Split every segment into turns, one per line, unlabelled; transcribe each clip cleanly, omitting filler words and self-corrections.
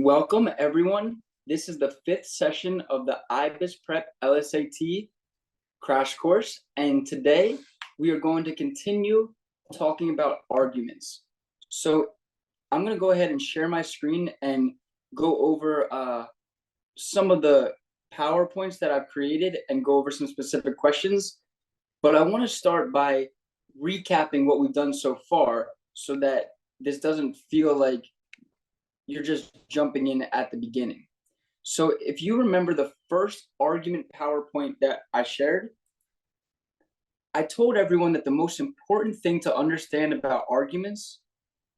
Welcome, everyone. This is the fifth session of the IBIS Prep LSAT crash course, and today we are going to continue talking about arguments. So I'm going to go ahead and share my screen and go over some of the PowerPoints that I've created and go over some specific questions. But I want to start by recapping what we've done so far so that this doesn't feel like you're just jumping in at the beginning. So if you remember the first argument PowerPoint that I shared, I told everyone that the most important thing to understand about arguments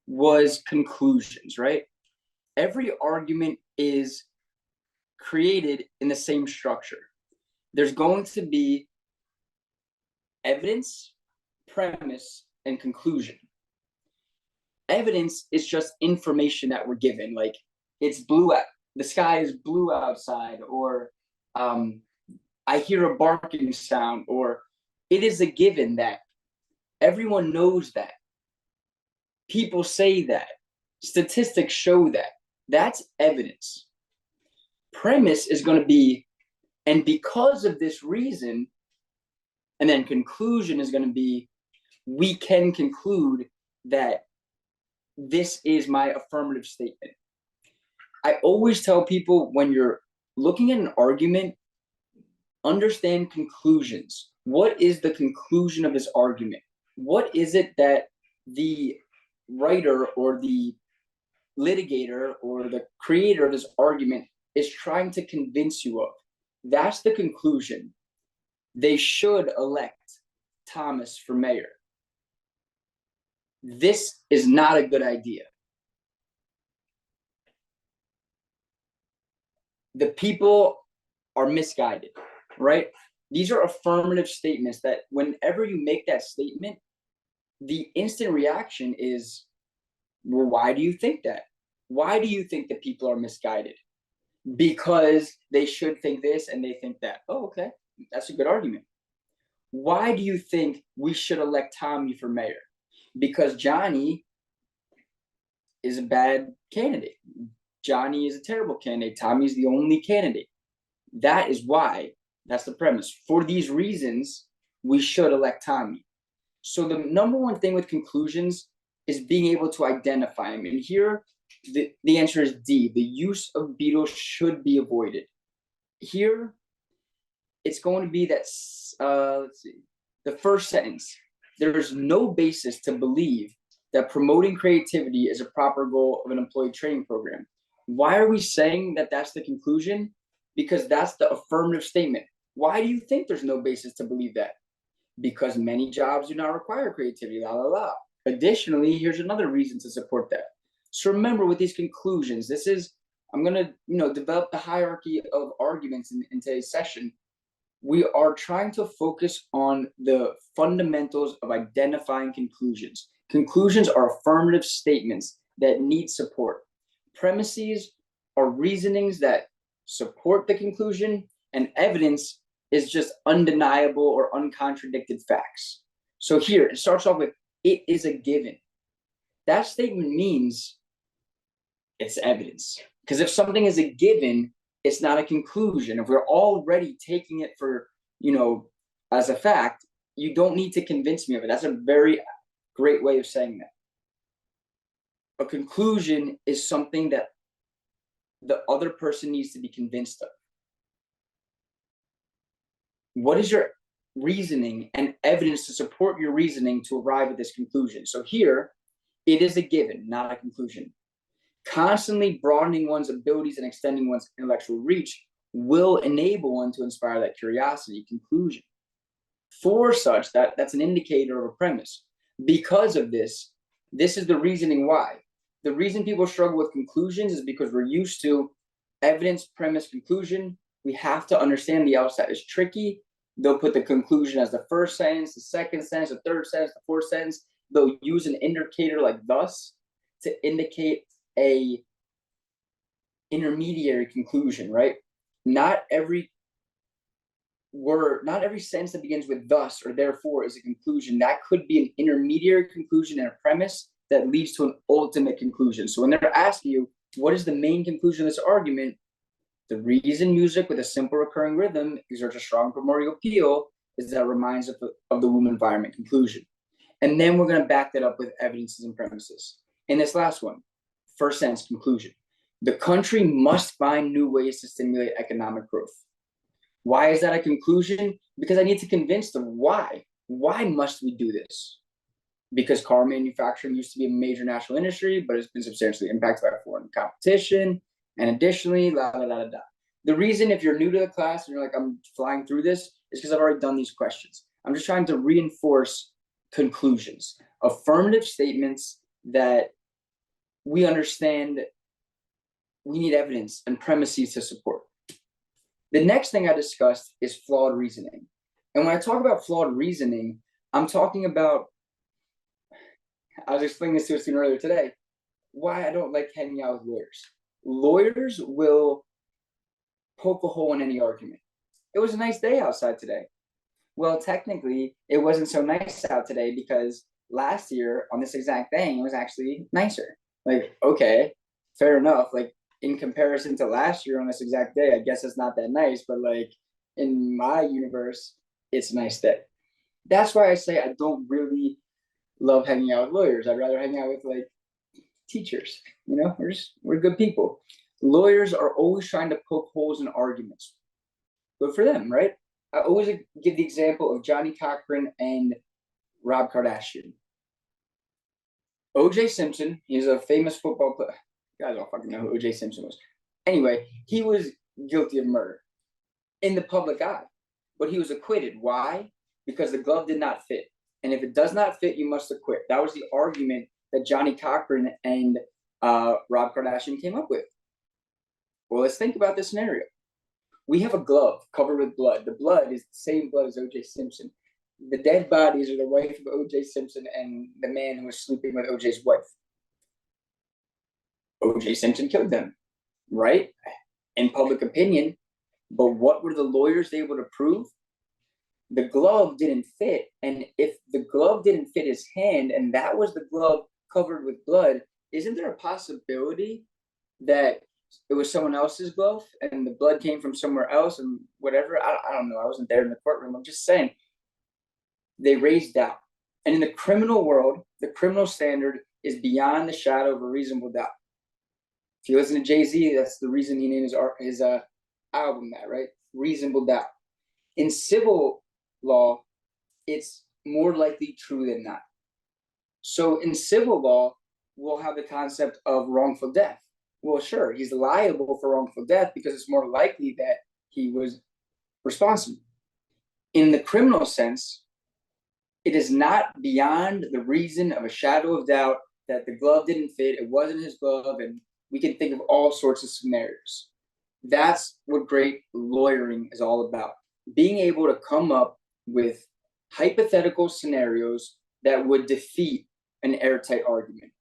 was conclusions, right? Every argument is created in the same structure. There's going to be evidence, premise, and conclusion. Evidence is just information that we're given, like it's blue, the sky is blue outside, or I hear a barking sound, or it is a given that everyone knows that. People say that. Statistics show that. That's evidence. Premise is going to be, and because of this reason, and then conclusion is going to be, we can conclude that this is my affirmative statement. I always tell people when you're looking at an argument, understand conclusions. What is the conclusion of this argument? What is it that the writer or the litigator or the creator of this argument is trying to convince you of? That's the conclusion. They should elect Thomas for mayor. This is not a good idea. The people are misguided, right? These are affirmative statements that whenever you make that statement, the instant reaction is, well, why do you think that? Why do you think that people are misguided? Because they should think this and they think that. Oh, okay, that's a good argument. Why do you think we should elect Tommy for mayor? Because Johnny is a bad candidate. Johnny is a terrible candidate. Tommy's the only candidate. That is why. That's the premise. For these reasons, we should elect Tommy. So the number one thing with conclusions is being able to identify them. And here, the answer is D. The use of beetles should be avoided. Here, it's going to be that, let's see, the first sentence. There is no basis to believe that promoting creativity is a proper goal of an employee training program. Why are we saying that that's the conclusion? Because that's the affirmative statement. Why do you think there's no basis to believe that? Because many jobs do not require creativity, la, la, la. Additionally, here's another reason to support that. So remember with these conclusions, this is, I'm going to, develop the hierarchy of arguments in today's session. We are trying to focus on the fundamentals of identifying conclusions. Conclusions are affirmative statements that need support. Premises are reasonings that support the conclusion, and evidence is just undeniable or uncontradicted facts. So here, it starts off with, it is a given. That statement means it's evidence. Because if something is a given, it's not a conclusion. If we're already taking it for, as a fact, you don't need to convince me of it. That's a very great way of saying that. A conclusion is something that the other person needs to be convinced of. What is your reasoning and evidence to support your reasoning to arrive at this conclusion? So here, it is a given, not a conclusion. Constantly broadening one's abilities and extending one's intellectual reach will enable one to inspire that curiosity. Conclusion. For such, that's an indicator of a premise. Because of this, this is the reasoning why. The reason people struggle with conclusions is because we're used to evidence, premise, conclusion. We have to understand the LSAT is tricky. They'll put the conclusion as the first sentence, the second sentence, the third sentence, the fourth sentence. They'll use an indicator like thus to indicate a intermediary conclusion, right? Not every word, not every sentence that begins with thus or therefore is a conclusion. That could be an intermediary conclusion and a premise that leads to an ultimate conclusion. So when they're asking you, What is the main conclusion of this argument? The reason music with a simple recurring rhythm exerts a strong primordial appeal is that it reminds of the womb environment. Conclusion. And then we're going to back that up with evidences and premises. In this last one, first sentence conclusion. The country must find new ways to stimulate economic growth. Why is that a conclusion? Because I need to convince them why. Why must we do this? Because car manufacturing used to be a major national industry, but it's been substantially impacted by foreign competition. And additionally, la la la la. The reason, if you're new to the class and you're like, I'm flying through this, is because I've already done these questions. I'm just trying to reinforce conclusions, affirmative statements that we understand we need evidence and premises to support. The next thing I discussed is flawed reasoning. And when I talk about flawed reasoning, I'm talking about, I was explaining this to a student earlier today, why I don't like hanging out with lawyers. Lawyers will poke a hole in any argument. It was a nice day outside today. Well, technically, it wasn't so nice out today because last year on this exact thing, it was actually nicer. Like, okay, fair enough. Like, in comparison to last year on this exact day, I guess it's not that nice, but like in my universe, it's a nice day. That's why I say I don't really love hanging out with lawyers. I'd rather hang out with like teachers. You know, we're good people. Lawyers are always trying to poke holes in arguments. Good for them, right? I always give the example of Johnny Cochran and Rob Kardashian. O.J. Simpson, he's a famous football player. You guys don't fucking know who O.J. Simpson was. Anyway, he was guilty of murder in the public eye, but he was acquitted. Why? Because the glove did not fit. And if it does not fit, you must acquit. That was the argument that Johnny Cochran and Rob Kardashian came up with. Well, let's think about this scenario. We have a glove covered with blood. The blood is the same blood as O.J. Simpson. The dead bodies are the wife of O.J. Simpson and the man who was sleeping with O.J.'s wife. O.J. Simpson killed them, right? In public opinion. But what were the lawyers able to prove? The glove didn't fit. And if the glove didn't fit his hand and that was the glove covered with blood, isn't there a possibility that it was someone else's glove and the blood came from somewhere else and whatever? I don't know. I wasn't there in the courtroom. I'm just saying they raised doubt. And in the criminal world, the criminal standard is beyond the shadow of a reasonable doubt. If you listen to Jay-Z, that's the reason he named his album that, right? Reasonable doubt. In civil law, it's more likely true than not. So in civil law, we'll have the concept of wrongful death. Well, sure, he's liable for wrongful death because it's more likely that he was responsible. In the criminal sense, it is not beyond the reason of a shadow of doubt that the glove didn't fit, it wasn't his glove, and we can think of all sorts of scenarios. That's what great lawyering is all about. Being able to come up with hypothetical scenarios that would defeat an airtight argument.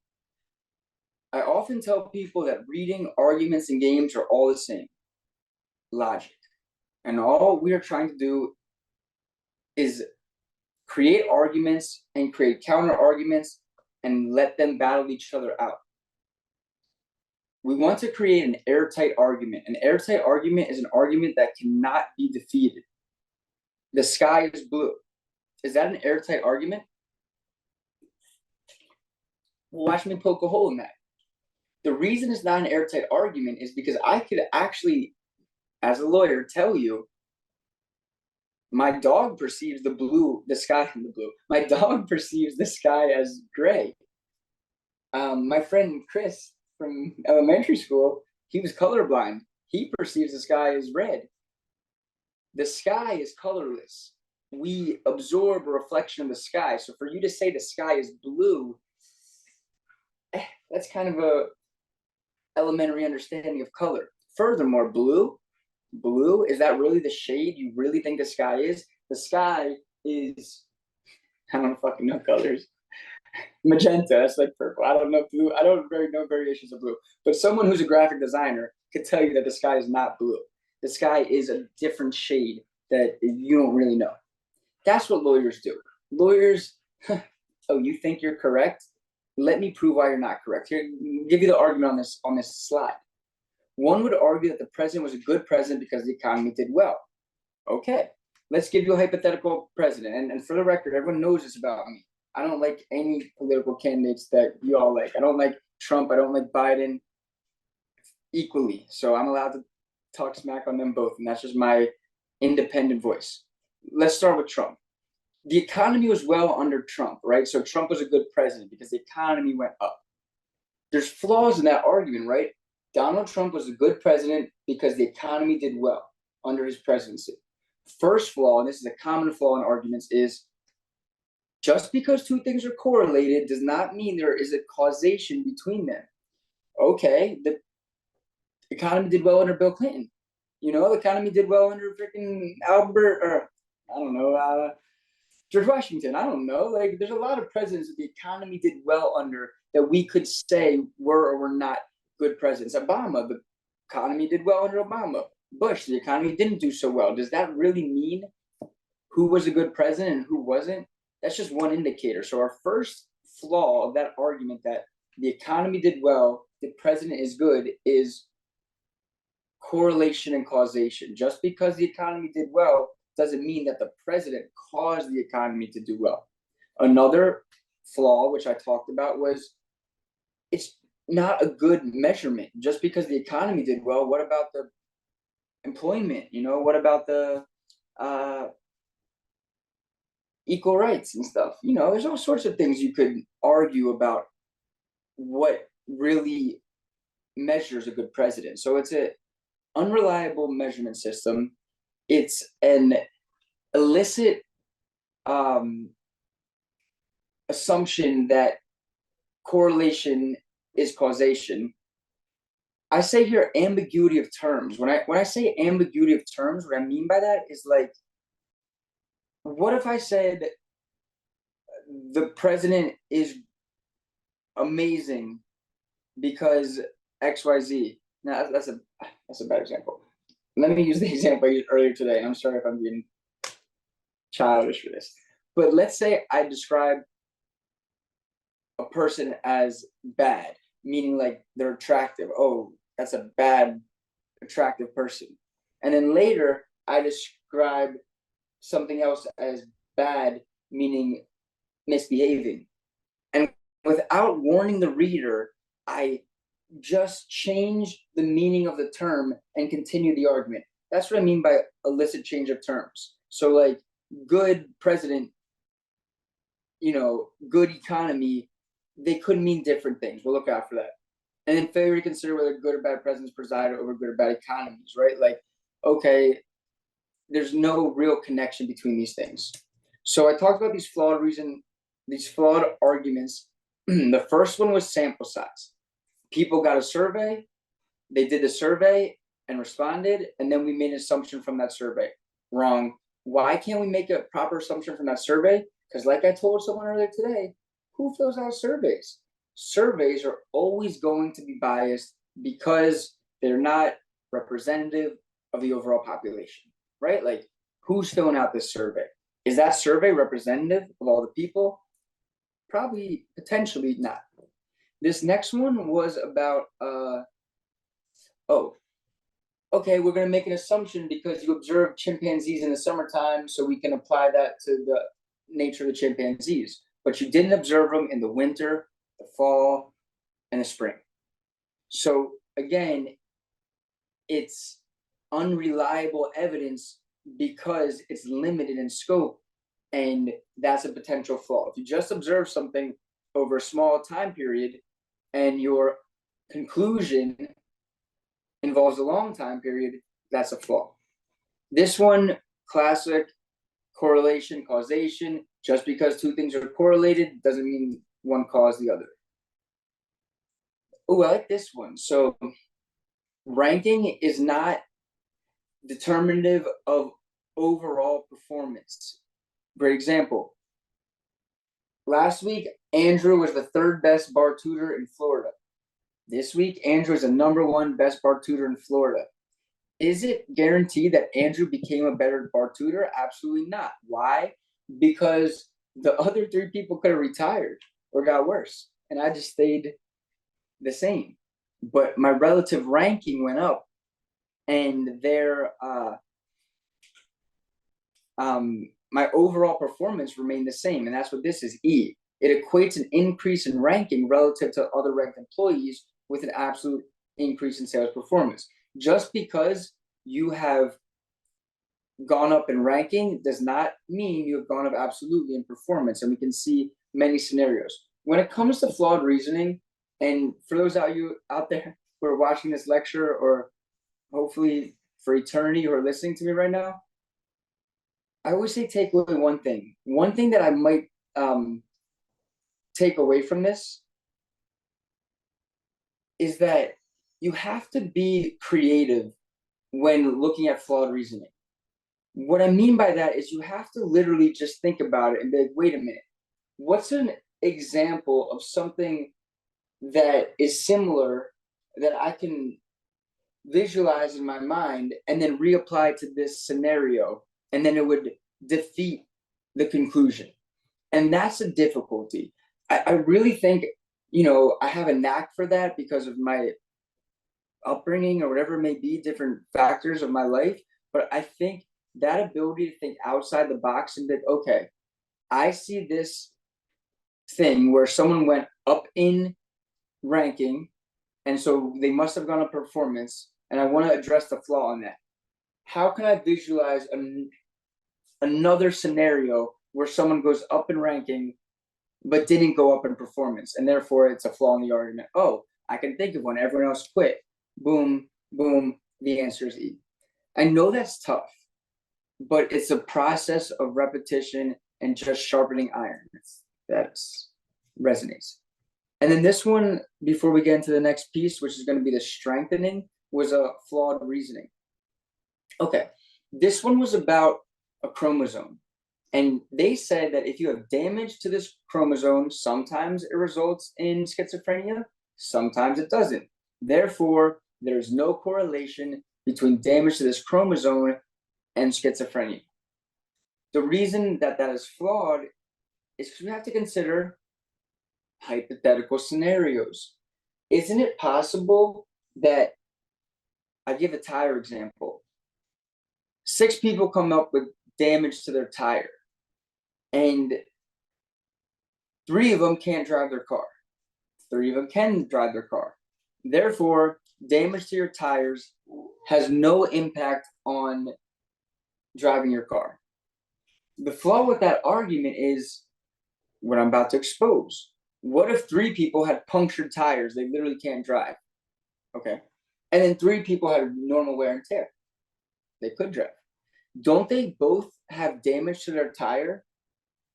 I often tell people that reading, arguments, and games are all the same. Logic. And all we are trying to do is create arguments and create counter arguments and let them battle each other out. We want to create an airtight argument. An airtight argument is an argument that cannot be defeated. The sky is blue. Is that an airtight argument? Well, watch me poke a hole in that. The reason it's not an airtight argument is because I could actually, as a lawyer, tell you my dog perceives the sky in the blue. My dog perceives the sky as gray. My friend Chris from elementary school, he was colorblind. He perceives the sky as red. The sky is colorless. We absorb a reflection of the sky. So for you to say the sky is blue, that's kind of a elementary understanding of color. Furthermore, blue, is that really the shade you really think the sky is? The sky is, I don't fucking know colors. Magenta, that's like purple. I don't know blue. I don't very know variations of blue. But someone who's a graphic designer could tell you that the sky is not blue. The sky is a different shade that you don't really know. That's what lawyers do. Lawyers, oh, you think you're correct? let me prove why you're not correct. Here, I'll give you the argument on this slide. One would argue that the president was a good president because the economy did well. Okay, let's give you a hypothetical president. And for the record, everyone knows this about me. I don't like any political candidates that you all like. I don't like Trump. I don't like Biden equally. So I'm allowed to talk smack on them both. And that's just my independent voice. Let's start with Trump. The economy was well under Trump, right? So Trump was a good president because the economy went up. There's flaws in that argument, right? Donald Trump was a good president because the economy did well under his presidency. First flaw, and this is a common flaw in arguments, is just because two things are correlated does not mean there is a causation between them. Okay, the economy did well under Bill Clinton. You know, the economy did well under freaking Albert, or I don't know, George Washington. I don't know. Like, there's a lot of presidents that the economy did well under that we could say were or were not good presidents. Obama, the economy did well under Obama. Bush, the economy didn't do so well. Does that really mean who was a good president and who wasn't? That's just one indicator. So our first flaw of that argument that the economy did well, the president is good, is correlation and causation. Just because the economy did well doesn't mean that the president caused the economy to do well. Another flaw, which I talked about, was it's not a good measurement. Just because the economy did well, what about the employment? You know, what about the equal rights and stuff? You know, there's all sorts of things you could argue about what really measures a good president. So it's an unreliable measurement system. It's an illicit assumption that correlation is causation. I say here ambiguity of terms. When I say ambiguity of terms, what I mean by that is, like, what if I said the president is amazing because XYZ? Now that's a bad example. Let me use the example I used earlier today. I'm sorry if I'm being childish for this, but let's say I describe a person as bad, meaning like they're attractive. Oh, that's a bad, attractive person. And then later I describe something else as bad, meaning misbehaving. And without warning the reader, I just change the meaning of the term and continue the argument. That's what I mean by illicit change of terms. So, like, good president, you know, good economy, they could mean different things. We'll look out for that. And then failure to consider whether good or bad presidents preside over good or bad economies, right? Like, okay, there's no real connection between these things. So I talked about these flawed arguments. The first one was sample size. People got a survey, they did the survey and responded, and then we made an assumption from that survey. Wrong. Why can't we make a proper assumption from that survey? Because, like I told someone earlier today, who fills out surveys? Surveys are always going to be biased because they're not representative of the overall population, right? Like, who's filling out this survey? Is that survey representative of all the people? Probably, potentially not. This next one was about, okay, we're going to make an assumption because you observe chimpanzees in the summertime, so we can apply that to the nature of the chimpanzees. But you didn't observe them in the winter, the fall, and the spring. So again, it's unreliable evidence because it's limited in scope, and that's a potential flaw. If you just observe something over a small time period and your conclusion involves a long time period, that's a flaw. This one, classic correlation, causation. Just because two things are correlated doesn't mean one caused the other. Oh, I like this one. So ranking is not determinative of overall performance. Great example. Last week, Andrew was the third best bar tutor in Florida. This week, Andrew is the #1 best bar tutor in Florida. Is it guaranteed that Andrew became a better bar tutor? Absolutely not. Why? Because the other 3 people could have retired or got worse. and I just stayed the same. But my relative ranking went up, and my overall performance remained the same. And that's what this is, E. It equates an increase in ranking relative to other ranked employees with an absolute increase in sales performance. Just because you have gone up in ranking does not mean you have gone up absolutely in performance. And we can see many scenarios. When it comes to flawed reasoning, and for those of you out there who are watching this lecture, or hopefully for eternity who are listening to me right now, I always say take away one thing. One thing that I might take away from this is that you have to be creative when looking at flawed reasoning. What I mean by that is you have to literally just think about it and be like, wait a minute, what's an example of something that is similar that I can visualize in my mind and then reapply to this scenario, and then it would defeat the conclusion. And that's a difficulty. I really think, I have a knack for that because of my upbringing or whatever it may be, different factors of my life. But I think that ability to think outside the box and be, okay, I see this thing where someone went up in ranking, and so they must have gone up performance, and I want to address the flaw in that. How can I visualize another scenario where someone goes up in ranking but didn't go up in performance, and therefore it's a flaw in the argument? Oh, I can think of one. Everyone else quit. Boom, boom. The answer is E. I know that's tough, but it's a process of repetition and just sharpening iron. That resonates. And then this one, before we get into the next piece, which is going to be the strengthening, was a flawed reasoning. Okay, this one was about a chromosome. And they said that if you have damage to this chromosome, sometimes it results in schizophrenia, sometimes it doesn't. Therefore, there's no correlation between damage to this chromosome and schizophrenia. The reason that is flawed is because we have to consider hypothetical scenarios. Isn't it possible that, I give a tire example, 6 people come up with damage to their tire, and 3 of them can't drive their car. 3 of them can drive their car. Therefore, damage to your tires has no impact on driving your car. The flaw with that argument is what I'm about to expose. What if 3 people had punctured tires? They literally can't drive. Okay. And then 3 people had normal wear and tear. They could drive. Don't they both have damage to their tire,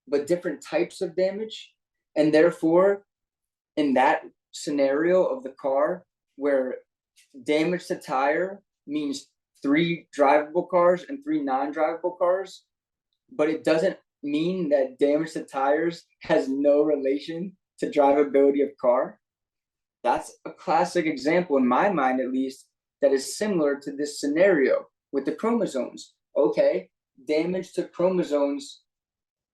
but different types of damage? And therefore, in that scenario of the car where damage to tire means 3 drivable cars and 3 non-drivable cars, but it doesn't mean that damage to tires has no relation to drivability of car. That's a classic example, in my mind at least, that is similar to this scenario with the chromosomes. Okay, damage to chromosomes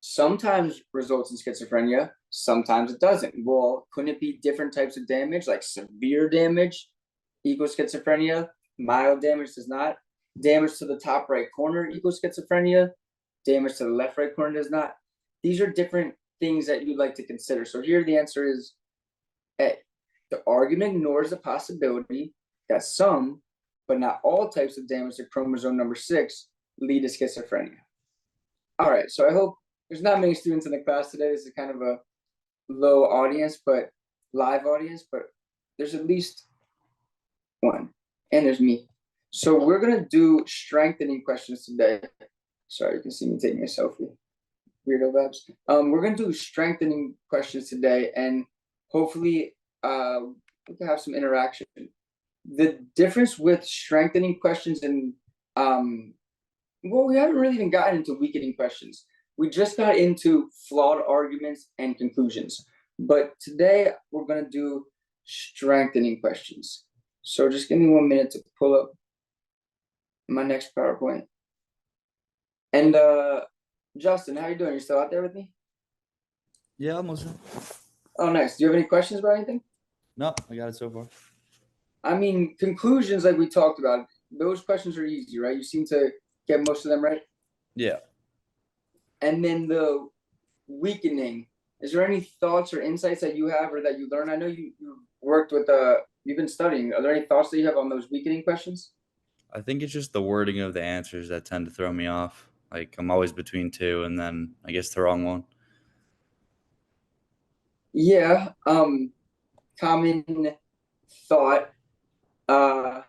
sometimes results in schizophrenia, sometimes it doesn't. Well, couldn't it be different types of damage, like severe damage equals schizophrenia, mild damage does not? Damage to the top right corner equals schizophrenia, damage to the left right corner does not. These are different things that you'd like to consider. So here the answer is A. The argument ignores the possibility that some, but not all types of damage to chromosome number 6 lead to schizophrenia. All right, so I hope there's not many students in the class today. This is kind of a low audience, but live audience, but there's at least one, and there's me. So we're gonna do strengthening questions today. Sorry, you can see me taking a selfie. Weirdo vibes. We're gonna do strengthening questions today, and hopefully we can have some interaction. The difference with strengthening questions and well, we haven't really even gotten into weakening questions. We just got into flawed arguments and conclusions. But today we're gonna do strengthening questions. So just give me 1 minute to pull up my next PowerPoint. And Justin, how you doing? You still out there with me?
Yeah, Muslim.
Oh, nice. Do you have any questions about anything?
No, I got it so far.
I mean, conclusions like we talked about, those questions are easy, right? You seem to get most of them right.
Yeah.
And then the weakening, is there any thoughts or insights that you have or that you learned? I know you worked with you've been studying. Are there any thoughts that you have on those weakening questions?
I think it's just the wording of the answers that tend to throw me off. Like I'm always between two and then I guess the wrong one.
Yeah. Common thought. Uh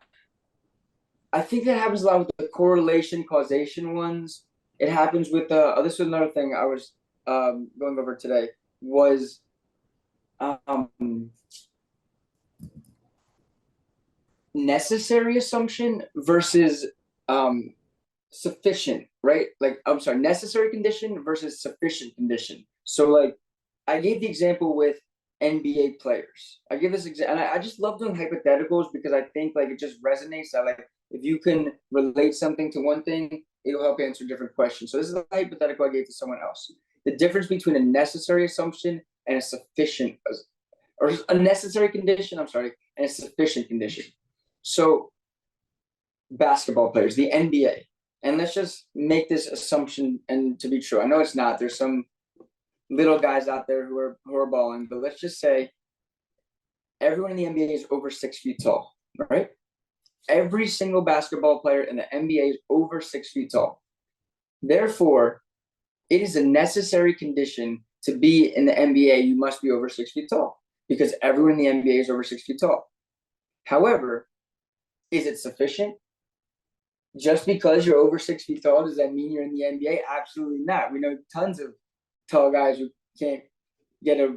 I think that happens a lot with the correlation causation ones. It happens with this is another thing I was going over today was um necessary assumption versus um sufficient, right? Like I'm sorry, necessary condition versus sufficient condition. So like I gave the example with NBA players. I give this example, and I just love doing hypotheticals because I think like it just resonates. I like if you can relate something to one thing, it'll help answer different questions. So this is a hypothetical I gave to someone else. The difference between a necessary assumption and a sufficient, or a necessary condition. I'm sorry, and a sufficient condition. So basketball players, the NBA, and let's just make this assumption and to be true. I know it's not. There's some little guys out there who are balling, but let's just say everyone in the NBA is over 6 feet tall, right? Every single basketball player in the NBA is over 6 feet tall. Therefore, it is a necessary condition to be in the NBA. You must be over 6 feet tall because everyone in the NBA is over 6 feet tall. However, is it sufficient? Just because you're over 6 feet tall, does that mean you're in the NBA? Absolutely not. We know tons of tall guys who can't get a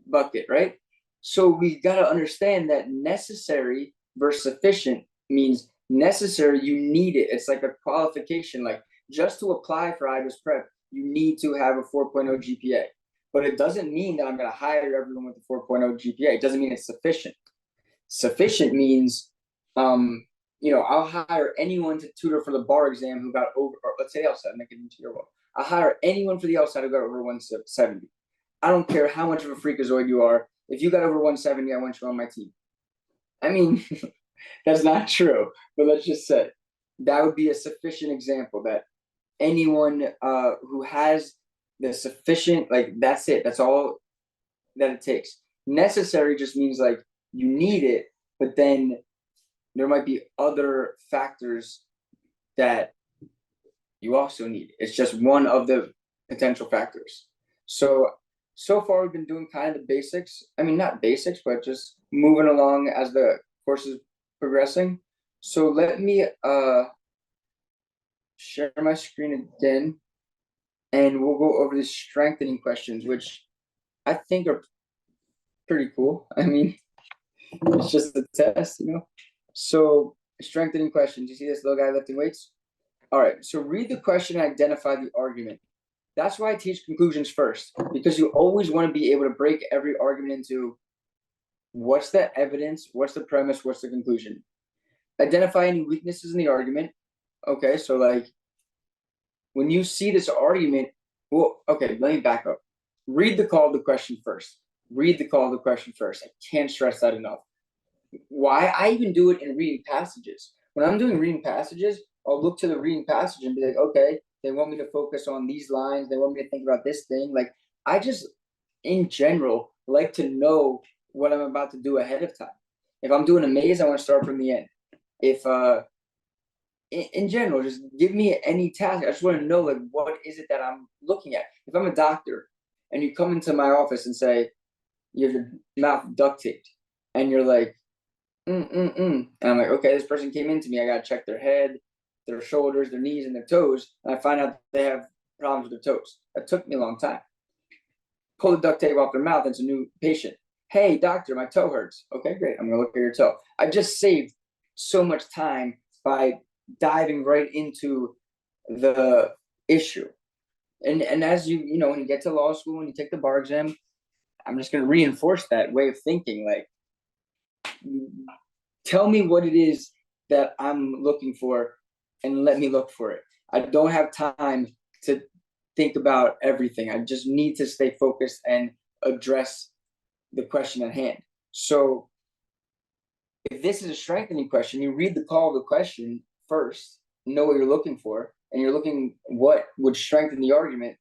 bucket, right? So we got to understand that necessary versus sufficient means necessary, you need it. It's like a qualification. Like just to apply for IBIS prep, you need to have a 4.0 GPA. But it doesn't mean that I'm going to hire everyone with a 4.0 GPA. It doesn't mean it's sufficient. Sufficient means, I'll hire anyone to tutor for the bar exam who got over, or let's say LSAT, make it into your world. I'll hire anyone for the LSAT who got over 170. I don't care how much of a freakazoid you are. If you got over 170, I want you on my team. I mean, that's not true, but let's just say that would be a sufficient example that anyone who has the sufficient, like, that's it. That's all that it takes. Necessary just means like you need it, but then there might be other factors that you also need. It's just one of the potential factors. So far we've been doing kind of the basics. I mean, not basics, but just moving along as the course is progressing. So let me share my screen again, and we'll go over the strengthening questions, which I think are pretty cool. I mean, it's just a test. So strengthening questions. You see this little guy lifting weights? All right. So read the question and identify the argument. That's why I teach conclusions first, because you always want to be able to break every argument into what's the evidence, what's the premise, what's the conclusion. Identify any weaknesses in the argument. Okay, so like when you see this argument, well, okay, let me back up. Read the call of the question first. Read the call of the question first. I can't stress that enough. Why? I even do it in reading passages. When I'm doing reading passages, I'll look to the reading passage and be like, okay, they want me to focus on these lines. They want me to think about this thing. Like, I just, in general, like to know what I'm about to do ahead of time. If I'm doing a maze, I want to start from the end. If in general, just give me any task. I just want to know like what is it that I'm looking at. If I'm a doctor and you come into my office and say you have your mouth duct taped, and you're like, and I'm like, okay, this person came into me. I got to check their head, their shoulders, their knees, and their toes. And I find out they have problems with their toes. That took me a long time. Pull the duct tape off their mouth. It's a new patient. Hey, doctor, my toe hurts. Okay, great. I'm going to look at your toe. I just saved so much time by diving right into the issue. And as when you get to law school and you take the bar exam, I'm just going to reinforce that way of thinking. Like, tell me what it is that I'm looking for and let me look for it. I don't have time to think about everything. I just need to stay focused and address the question at hand. So if this is a strengthening question, you read the call of the question first, know what you're looking for, and you're looking what would strengthen the argument.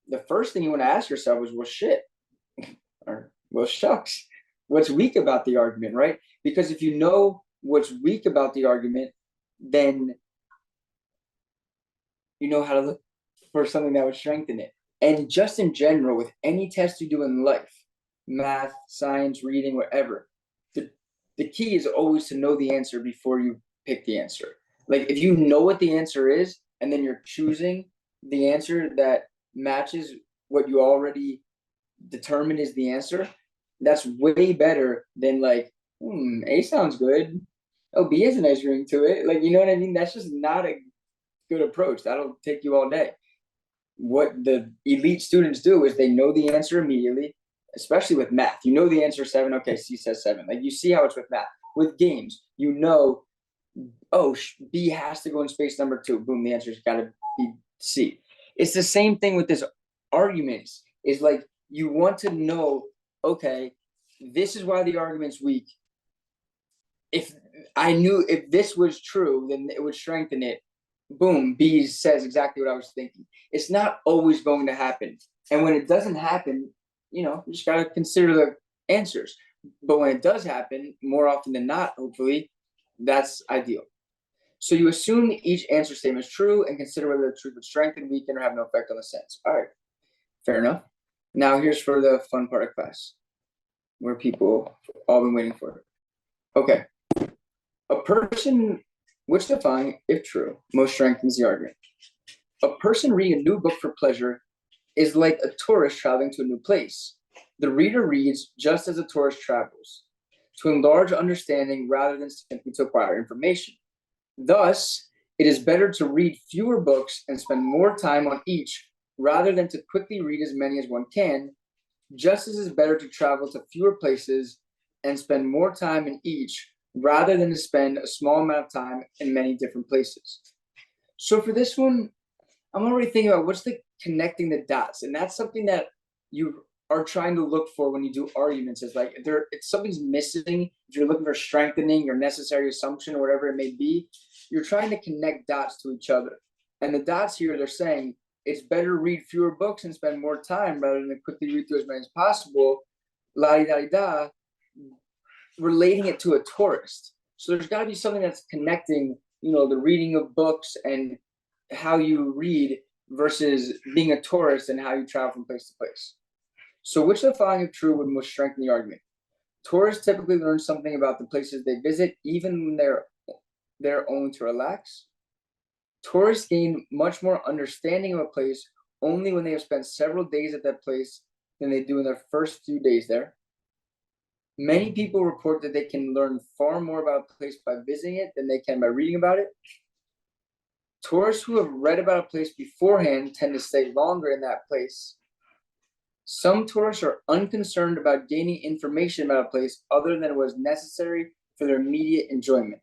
The first thing you want to ask yourself is, well, shit, or well, shucks, what's weak about the argument, right? Because if you know what's weak about the argument, then you know how to look for something that would strengthen it. And just in general, with any test you do in life, math, science, reading, whatever, the key is always to know the answer before you pick the answer. Like if you know what the answer is, and then you're choosing the answer that matches what you already determined is the answer, that's way better than like, A sounds good. Oh, B has a nice ring to it. Like, you know what I mean? That's just not a good approach. That'll take you all day. What the elite students do is they know the answer immediately, especially with math. You know the answer 7. Okay, C says 7. Like you see how it's with math. With games, you know, oh, B has to go in space number 2. Boom, the answer's got to be C. It's the same thing with this arguments. Is like you want to know, okay, this is why the argument's weak. If I knew if this was true, then it would strengthen it. Boom, B says exactly what I was thinking. It's not always going to happen. And when it doesn't happen, you just got to consider the answers. But when it does happen, more often than not, hopefully, that's ideal. So you assume each answer statement is true and consider whether the truth would strengthen, weaken, or have no effect on the sentence. All right, fair enough. Now here's for the fun part of class, where people all been waiting for it. Okay. A person, which define, if true, most strengthens the argument. A person reading a new book for pleasure is like a tourist traveling to a new place. The reader reads just as a tourist travels, to enlarge understanding rather than simply to acquire information. Thus, it is better to read fewer books and spend more time on each rather than to quickly read as many as one can, just as it is better to travel to fewer places and spend more time in each rather than to spend a small amount of time in many different places. So for this one, I'm already thinking about what's the connecting the dots, and that's something that you are trying to look for when you do arguments. Is like if something's missing, if you're looking for strengthening your necessary assumption or whatever it may be, you're trying to connect dots to each other. And the dots here, they're saying it's better to read fewer books and spend more time rather than quickly read through as many as possible. La di da di da, relating it to a tourist. So there's got to be something that's connecting, the reading of books and how you read versus being a tourist and how you travel from place to place. So which of the following is true would most strengthen the argument? Tourists typically learn something about the places they visit, even when they're there only to relax. Tourists gain much more understanding of a place only when they have spent several days at that place than they do in their first few days there. Many people report that they can learn far more about a place by visiting it than they can by reading about it. Tourists who have read about a place beforehand tend to stay longer in that place. Some tourists are unconcerned about gaining information about a place other than was necessary for their immediate enjoyment.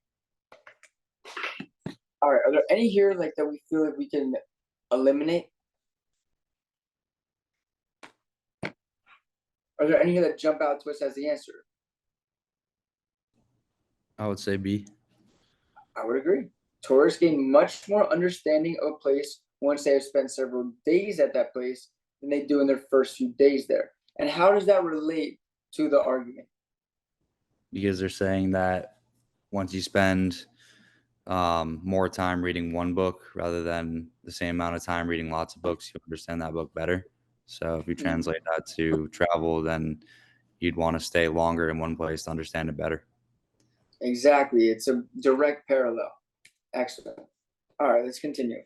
All right, are there any here like that we feel like we can eliminate? Are there any here that jump out to us as the answer?
I would say B.
I would agree. Tourists gain much more understanding of a place once they have spent several days at that place than they do in their first few days there. And how does that relate to the argument?
Because they're saying that once you spend more time reading one book rather than the same amount of time reading lots of books, you understand that book better. So if you translate that to travel, then you'd want to stay longer in one place to understand it better.
Exactly. It's a direct parallel. Excellent. All right, let's continue.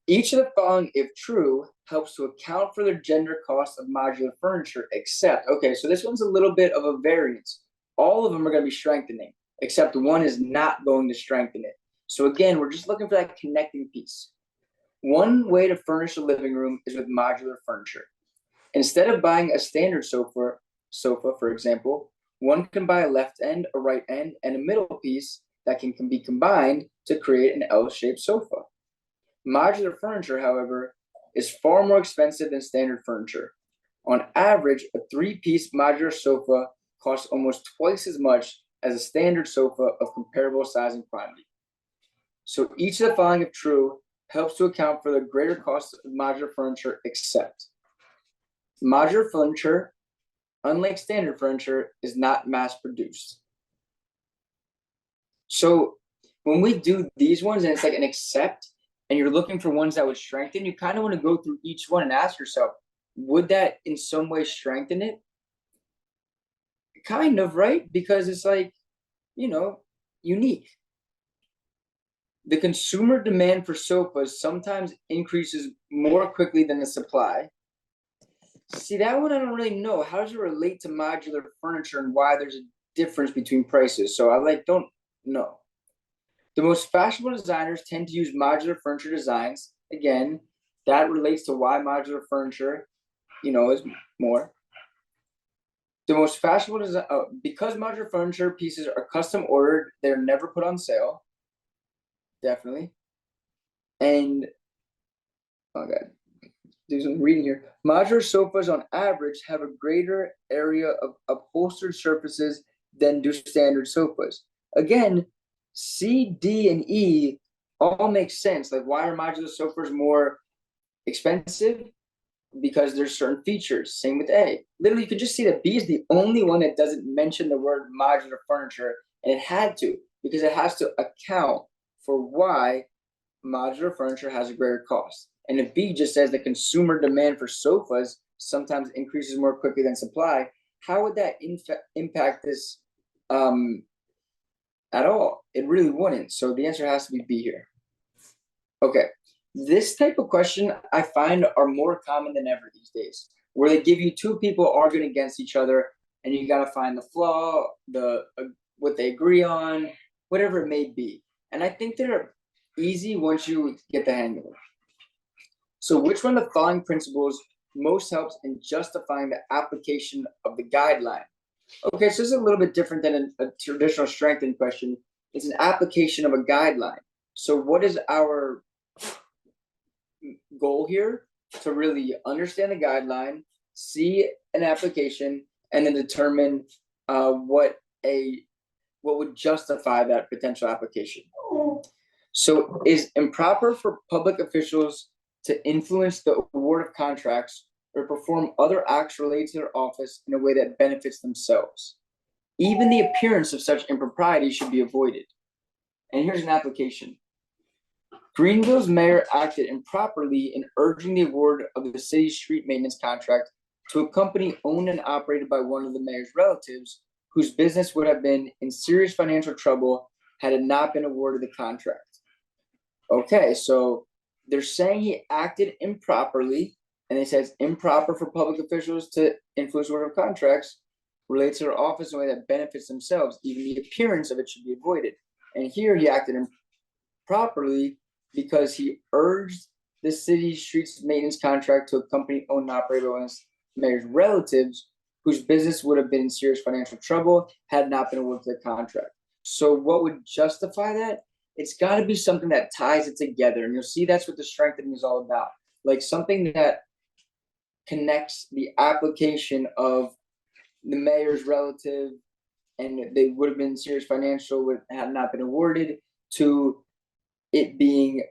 Each of the following, if true, helps to account for the gender cost of modular furniture, except, okay, so this one's a little bit of a variance. All of them are going to be strengthening, except one is not going to strengthen it. So again, we're just looking for that connecting piece. One way to furnish a living room is with modular furniture. Instead of buying a standard sofa, for example, one can buy a left end, a right end, and a middle piece that can be combined to create an L-shaped sofa. Modular furniture, however, is far more expensive than standard furniture. On average, a 3-piece modular sofa costs almost twice as much as a standard sofa of comparable size and quantity. So each of the following, if true, helps to account for the greater cost of modular furniture, except modular furniture, unlike standard furniture, is not mass produced. So when we do these ones and it's like an except, and you're looking for ones that would strengthen, you kind of want to go through each one and ask yourself, would that in some way strengthen it? Kind of, right? Because it's like, unique. The consumer demand for sofas sometimes increases more quickly than the supply. See, that one I don't really know. How does it relate to modular furniture and why there's a difference between prices? So I don't know. The most fashionable designers tend to use modular furniture designs. Again, that relates to why modular furniture, is more. The most fashionable design, because modular furniture pieces are custom ordered, they're never put on sale. Definitely. And, oh God, do some reading here. Modular sofas on average have a greater area of upholstered surfaces than do standard sofas. Again, C, D, and E all make sense. Like, why are modular sofas more expensive? Because there's certain features. Same with A. Literally, you can just see that B is the only one that doesn't mention the word modular furniture, and it had to, because it has to account for why modular furniture has a greater cost. And if B just says the consumer demand for sofas sometimes increases more quickly than supply, how would that impact this at all? It really wouldn't. So the answer has to be B here. Okay, this type of question I find are more common than ever these days, where they give you two people arguing against each other, and you got to find the flaw, what they agree on, whatever it may be. And I think they're easy once you get the hang of it. So which one of the following principles most helps in justifying the application of the guideline? Okay, so this is a little bit different than a traditional strengthening question. It's an application of a guideline. So what is our goal here? To really understand the guideline, see an application, and then determine what would justify that potential application. So is improper for public officials to influence the award of contracts or perform other acts related to their office in a way that benefits themselves. Even the appearance of such impropriety should be avoided. And here's an application. Greenville's mayor acted improperly in urging the award of the city's street maintenance contract to a company owned and operated by one of the mayor's relatives, whose business would have been in serious financial trouble had it not been awarded the contract. Okay, so they're saying he acted improperly, and it says improper for public officials to influence award of contracts related to their office in a way that benefits themselves. Even the appearance of it should be avoided. And here he acted improperly because he urged the city's streets maintenance contract to a company owned and operated by his mayor's relatives, whose business would have been in serious financial trouble had not been awarded the contract. So what would justify that? It's got to be something that ties it together. And you'll see that's what the strengthening is all about. Like something that connects the application of the mayor's relative and they would have been serious financial would have not been awarded to it being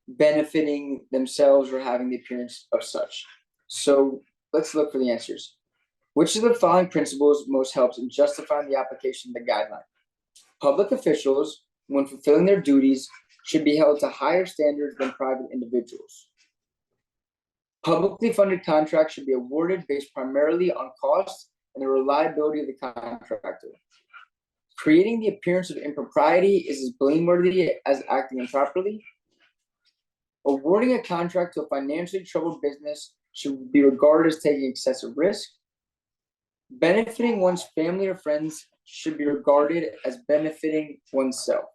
benefiting themselves or having the appearance of such. So let's look for the answers. Which of the following principles most helps in justifying the application of the guideline? Public officials, when fulfilling their duties, should be held to higher standards than private individuals. Publicly funded contracts should be awarded based primarily on cost and the reliability of the contractor. Creating the appearance of impropriety is as blameworthy as acting improperly. Awarding a contract to a financially troubled business should be regarded as taking excessive risk. Benefiting one's family or friends should be regarded as benefiting oneself.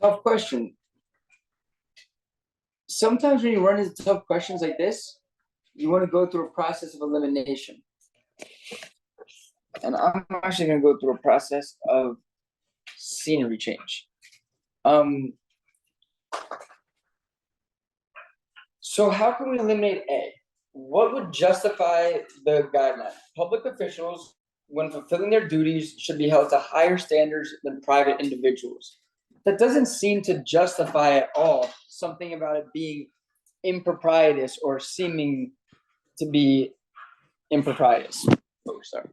Tough question. Sometimes when you run into tough questions like this, you want to go through a process of elimination. And I'm actually going to go through a process of scenery change. So how can we eliminate A? What would justify the guideline? Public officials, when fulfilling their duties, should be held to higher standards than private individuals. That doesn't seem to justify at all something about it being improprietous or seeming to be improprietous. Oh, sorry.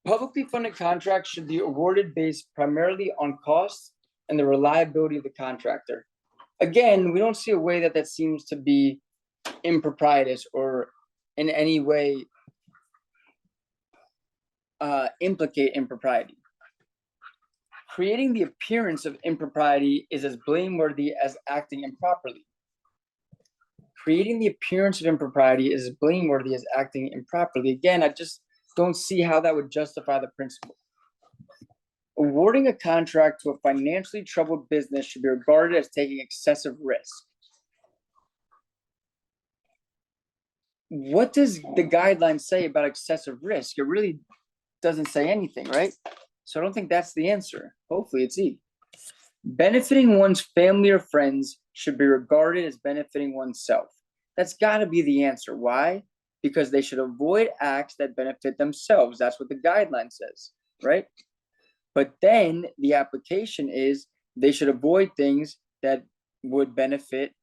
Publicly funded contracts should be awarded based primarily on cost and the reliability of the contractor. Again, we don't see a way that seems to be improprietous or in any way implicate impropriety. Creating the appearance of impropriety is as blameworthy as acting improperly. Creating the appearance of impropriety is as blameworthy as acting improperly. Again, I just don't see how that would justify the principle. Awarding a contract to a financially troubled business should be regarded as taking excessive risk. What does the guideline say about excessive risk? It really doesn't say anything, right? So I don't think that's the answer. Hopefully it's E. Benefiting one's family or friends should be regarded as benefiting oneself. That's got to be the answer. Why? Because they should avoid acts that benefit themselves. That's what the guideline says, right? But then the application is they should avoid things that would benefit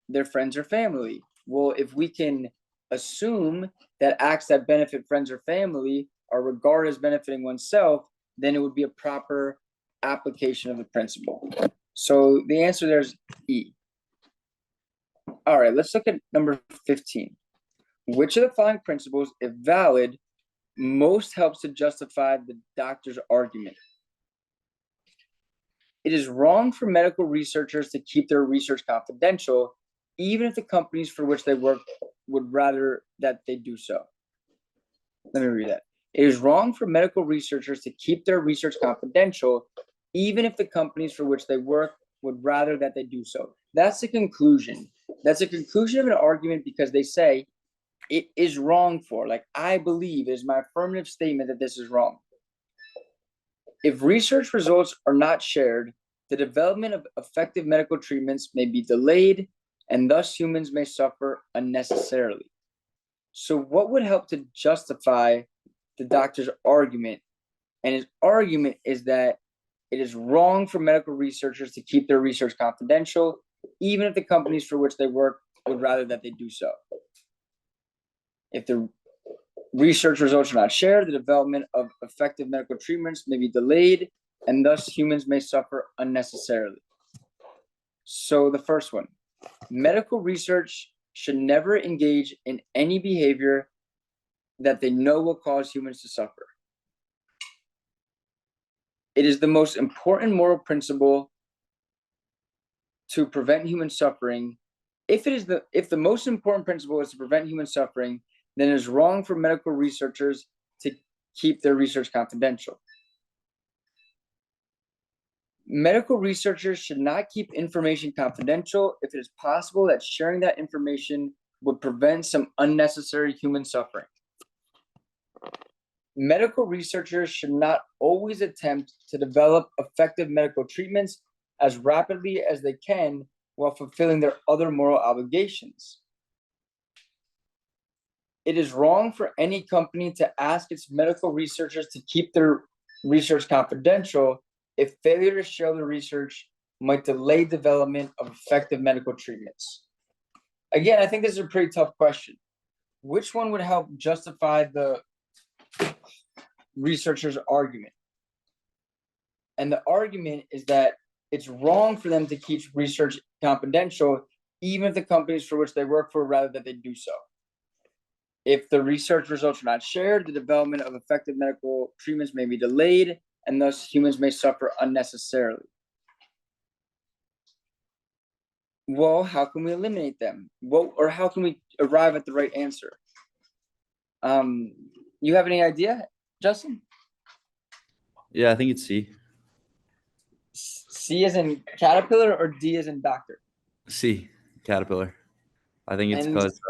their friends or family. Well, if we can assume that acts that benefit friends or family are regarded as benefiting oneself, then it would be a proper application of the principle. So the answer there is E. All right, let's look at number 15. Which of the following principles, if valid, most helps to justify the doctor's argument? It is wrong for medical researchers to keep their research confidential, even if the companies for which they work would rather that they do so. Let me read that. It is wrong for medical researchers to keep their research confidential, even if the companies for which they work would rather that they do so. That's the conclusion. That's a conclusion of an argument because they say it is wrong for, like, I believe, it is my affirmative statement that this is wrong. If research results are not shared, the development of effective medical treatments may be delayed, and thus humans may suffer unnecessarily. So what would help to justify the doctor's argument? And his argument is that it is wrong for medical researchers to keep their research confidential, even if the companies for which they work would rather that they do so. If the research results are not shared, the development of effective medical treatments may be delayed, and thus humans may suffer unnecessarily. So the first one, medical research should never engage in any behavior that they know will cause humans to suffer. It is the most important moral principle to prevent human suffering. If the most important principle is to prevent human suffering, then it is wrong for medical researchers to keep their research confidential. Medical researchers should not keep information confidential if it is possible that sharing that information would prevent some unnecessary human suffering. Medical researchers should not always attempt to develop effective medical treatments as rapidly as they can while fulfilling their other moral obligations. It is wrong for any company to ask its medical researchers to keep their research confidential if failure to share the research might delay development of effective medical treatments. Again, I think this is a pretty tough question. Which one would help justify the researcher's argument? And the argument is that it's wrong for them to keep research confidential, even if the companies for which they work for rather that they do so. If the research results are not shared, the development of effective medical treatments may be delayed, and thus humans may suffer unnecessarily. Well, how can we eliminate them? Or how can we arrive at the right answer? You have any idea, Justin?
Yeah, I think it's C.
C as in caterpillar or D as in doctor?
C, caterpillar. I think it's because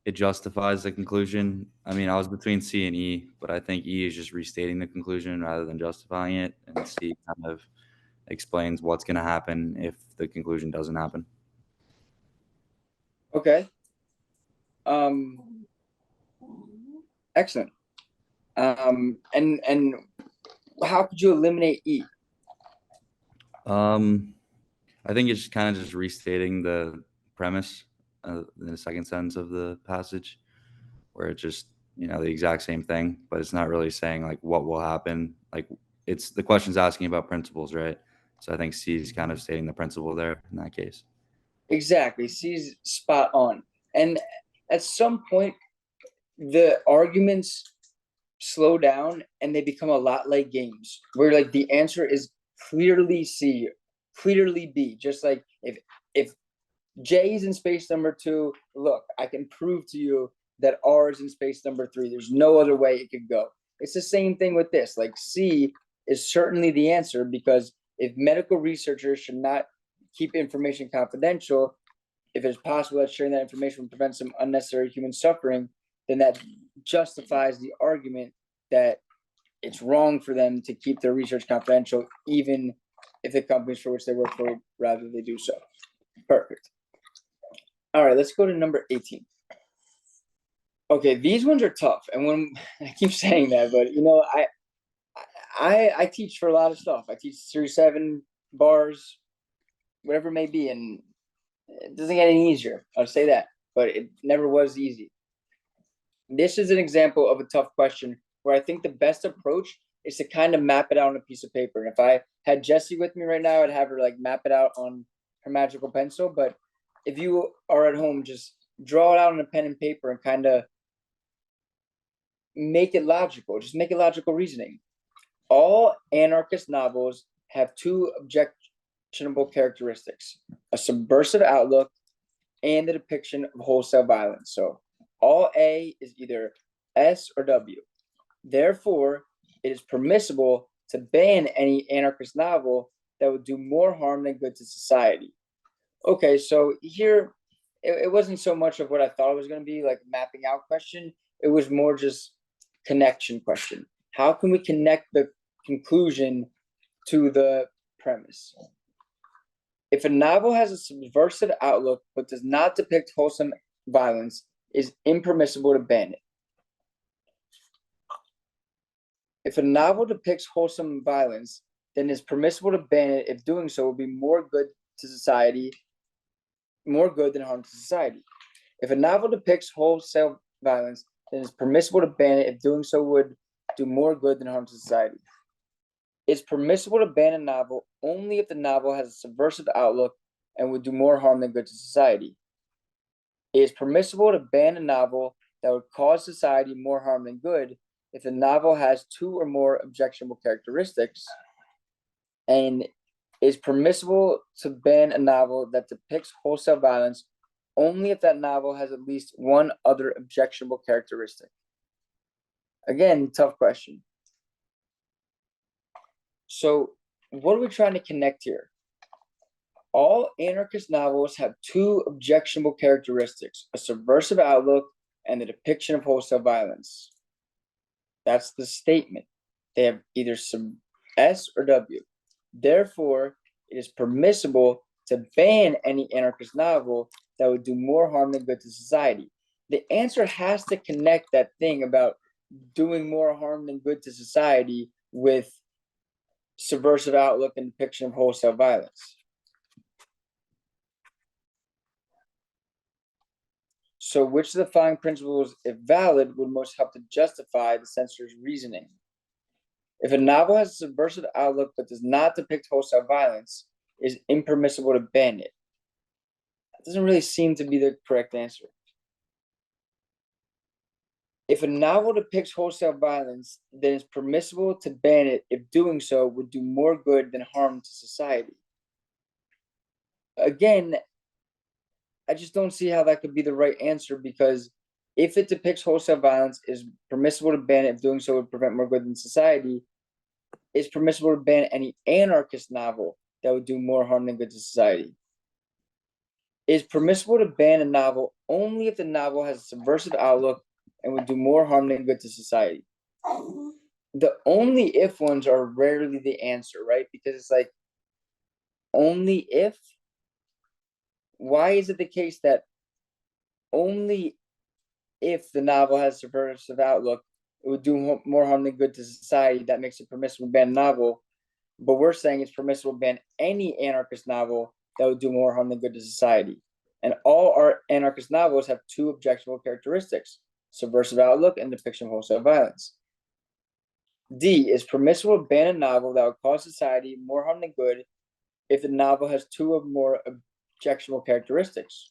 it justifies the conclusion. I mean, I was between C and E, but I think E is just restating the conclusion rather than justifying it, and C kind of explains what's going to happen if the conclusion doesn't happen.
Okay. Excellent. And how could you eliminate E?
I think it's kind of just restating the premise in the second sentence of the passage, where it's just, the exact same thing, but it's not really saying like what will happen. Like, it's the question's asking about principles, right? So I think C is kind of stating the principle there in that case.
Exactly. C's spot on. And at some point, the arguments slow down and they become a lot like games, where like the answer is clearly C, clearly B. Just like if J is in space number 2, look, I can prove to you that R is in space number 3. There's no other way it could go. It's the same thing with this. Like, C is certainly the answer, because if medical researchers should not keep information confidential, if it's possible that sharing that information will prevent some unnecessary human suffering, then that justifies the argument that it's wrong for them to keep their research confidential, even if the companies for which they work for rather they do so. Perfect. All right, let's go to number 18. Okay, these ones are tough, and when I keep saying that, but I teach for a lot of stuff. I teach Series 7 bars, whatever it may be, and it doesn't get any easier. I'll say that, but it never was easy. This is an example of a tough question where I think the best approach is to kind of map it out on a piece of paper. And if I had Jessie with me right now, I'd have her like map it out on her magical pencil. But if you are at home, just draw it out on a pen and paper and kind of make it logical. Just make it logical reasoning. All anarchist novels have 2 objectionable characteristics: a subversive outlook and the depiction of wholesale violence. So all A is either S or W. Therefore, it is permissible to ban any anarchist novel that would do more harm than good to society. Okay, so here, it wasn't so much of what I thought it was going to be, like a mapping out question. It was more just connection question. How can we connect the conclusion to the premise? If a novel has a subversive outlook but does not depict wholesome violence, it is impermissible to ban it. If a novel depicts wholesome violence, then it's permissible to ban it if doing so would be more good to society, more good than harm to society. If a novel depicts wholesale violence, then it's permissible to ban it if doing so would do more good than harm to society. It's permissible to ban a novel only if the novel has a subversive outlook and would do more harm than good to society. It is permissible to ban a novel that would cause society more harm than good if the novel has 2 or more objectionable characteristics, and it is permissible to ban a novel that depicts wholesale violence only if that novel has at least 1 other objectionable characteristic. Again, tough question. So what are we trying to connect here? All anarchist novels have 2 objectionable characteristics: a subversive outlook and the depiction of wholesale violence. That's the statement. They have either some S or W. Therefore, it is permissible to ban any anarchist novel that would do more harm than good to society. The answer has to connect that thing about doing more harm than good to society with subversive outlook and depiction of wholesale violence. So which of the following principles, if valid, would most help to justify the censor's reasoning? If a novel has a subversive outlook but does not depict wholesale violence, it is impermissible to ban it. That doesn't really seem to be the correct answer. If a novel depicts wholesale violence, then it's permissible to ban it if doing so would do more good than harm to society. Again, I just don't see how that could be the right answer, because if it depicts wholesale violence, it's permissible to ban it if doing so would prevent more good than society. It's permissible to ban any anarchist novel that would do more harm than good to society. It's permissible to ban a novel only if the novel has a subversive outlook and would do more harm than good to society. The only if ones are rarely the answer, right? Because it's like, only if, why is it the case that only if the novel has a subversive outlook, it would do more harm than good to society? That makes it permissible to ban a novel. But we're saying it's permissible to ban any anarchist novel that would do more harm than good to society. And all our anarchist novels have two objectionable characteristics: subversive outlook and depiction of wholesale violence. D, is permissible to ban a novel that would cause society more harm than good if the novel has two or more objectionable characteristics.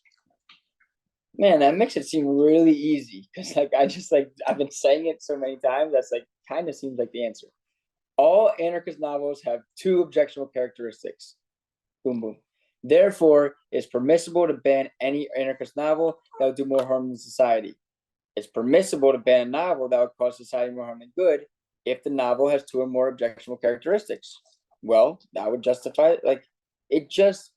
Man, that makes it seem really easy, because I've been saying it so many times, that's like kind of seems like the answer. All anarchist novels have two objectionable characteristics. Boom, boom. Therefore, it's permissible to ban any anarchist novel that would do more harm than society. It's permissible to ban a novel that would cause society more harm than good if the novel has two or more objectionable characteristics. Well, that would justify it. Like, it just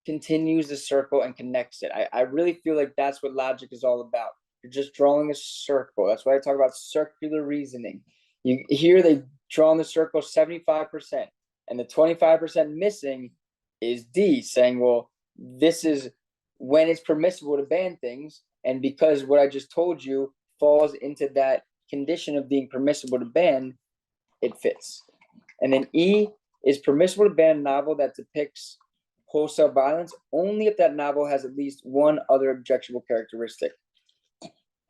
continues the circle and connects it. I really feel like that's what logic is all about. You're just drawing a circle. That's why I talk about circular reasoning. You here they draw in the circle 75%, and the 25% missing is D, saying, well, this is when it's permissible to ban things, and because what I just told you falls into that condition of being permissible to ban, it fits. And then E is permissible to ban a novel that depicts wholesale violence only if that novel has at least one other objectionable characteristic.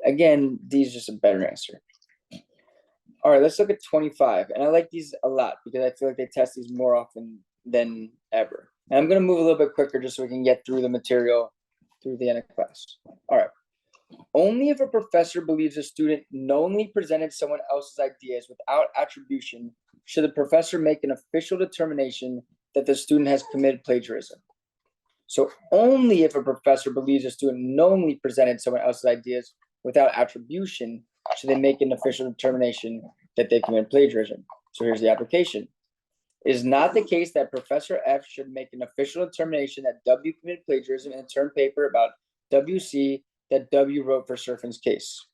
Again, D is just a better answer. All right, let's look at 25. And I like these a lot because I feel like they test these more often than ever. And I'm going to move a little bit quicker just so we can get through the material through the end of class. All right. Only if a professor believes a student knowingly presented someone else's ideas without attribution should the professor make an official determination that the student has committed plagiarism. So only if a professor believes a student knowingly presented someone else's ideas without attribution should they make an official determination that they committed plagiarism. So here's the application. It is not the case that Professor F should make an official determination that W committed plagiarism in a term paper about WC that W wrote for Surfin's case.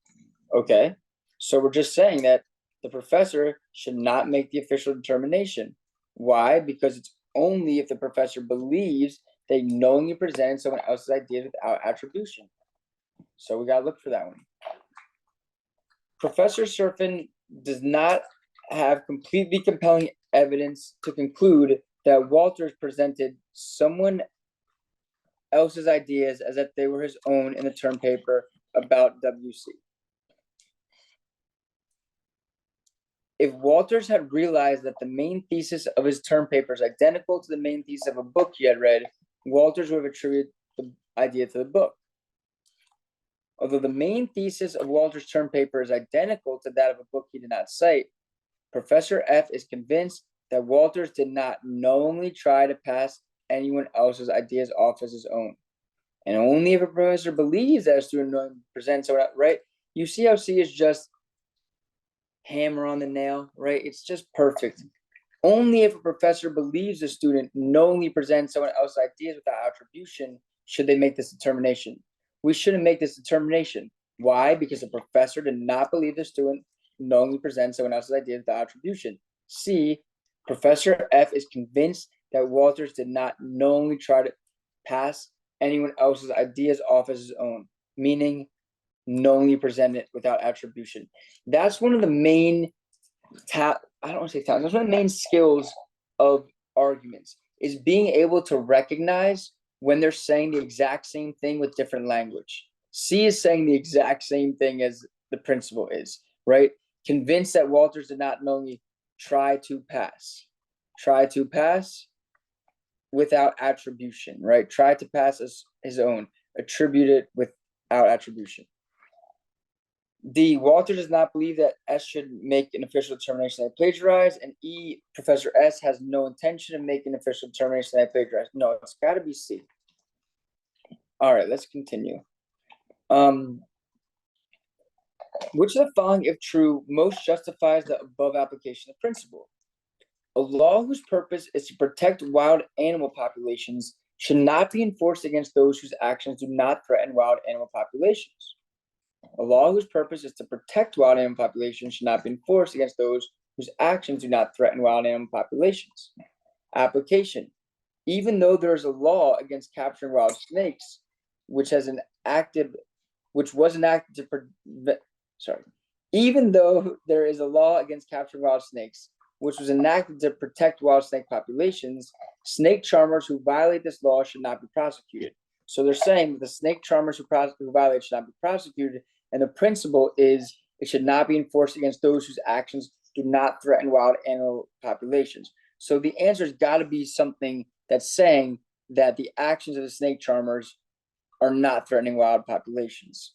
Okay, so we're just saying that the professor should not make the official determination. Why? Because it's only if the professor believes they knowingly presented someone else's ideas without attribution. So we got to look for that one. Professor Surfin does not have completely compelling evidence to conclude that Walters presented someone else's ideas as if they were his own in the term paper about WC. If Walters had realized that the main thesis of his term paper is identical to the main thesis of a book he had read, Walters would have attributed the idea to the book. Although the main thesis of Walters' term paper is identical to that of a book he did not cite, Professor F is convinced that Walters did not knowingly try to pass anyone else's ideas off as his own. And only if a professor believes that a student knowingly presents someone else, right? You see how C is just hammer on the nail, right? It's just perfect. Only if a professor believes a student knowingly presents someone else's ideas without attribution should they make this determination. We shouldn't make this determination. Why? Because the professor did not believe the student knowingly presents someone else's ideas without attribution. C, Professor F is convinced that Walters did not knowingly try to pass anyone else's ideas off as his own, meaning knowingly present it without attribution. That's one of the main that's one of the main skills of arguments, is being able to recognize when they're saying the exact same thing with different language. C is saying the exact same thing as the principal is, right? Convinced that Walters did not knowingly try to pass without attribution, right? Try to pass as his own, attribute it without attribution. D, Walter does not believe that S should make an official determination that I plagiarized. And E, Professor S has no intention of making an official determination that I plagiarized. No, it's got to be C. All right, let's continue. Which of the following, if true, most justifies the above application of principle? A law whose purpose is to protect wild animal populations should not be enforced against those whose actions do not threaten wild animal populations. A law whose purpose is to protect wild animal populations should not be enforced against those whose actions do not threaten wild animal populations. Application. Even though there is a law against capturing wild snakes, which was enacted to prevent, even though there is a law against capturing wild snakes, which was enacted to protect wild snake populations, snake charmers who violate this law should not be prosecuted. So they're saying that the snake charmers who violate should not be prosecuted, and the principle is it should not be enforced against those whose actions do not threaten wild animal populations. So the answer has got to be something that's saying that the actions of the snake charmers are not threatening wild populations.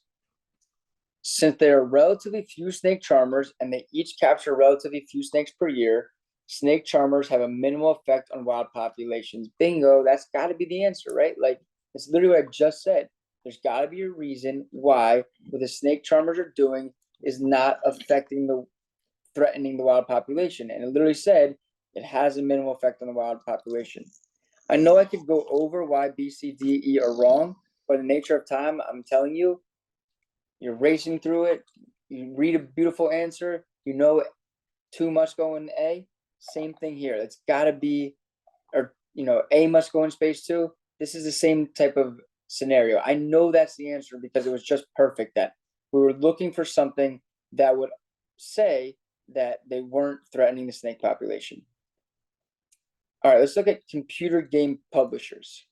Since there are relatively few snake charmers and they each capture relatively few snakes per year, snake charmers have a minimal effect on wild populations. Bingo, that's got to be the answer, right? Like, it's literally what I just said. There's got to be a reason why what the snake charmers are doing is not threatening the wild population. And it literally said it has a minimal effect on the wild population. I know I could go over why B, C, D, E are wrong, but in the nature of time, I'm telling you, you're racing through it. You read a beautiful answer. You know, 2 must go in A. Same thing here. It's got to be, or A must go in space 2. This is the same type of scenario. I know that's the answer because it was just perfect that we were looking for something that would say that they weren't threatening the snake population. All right, let's look at computer game publishers.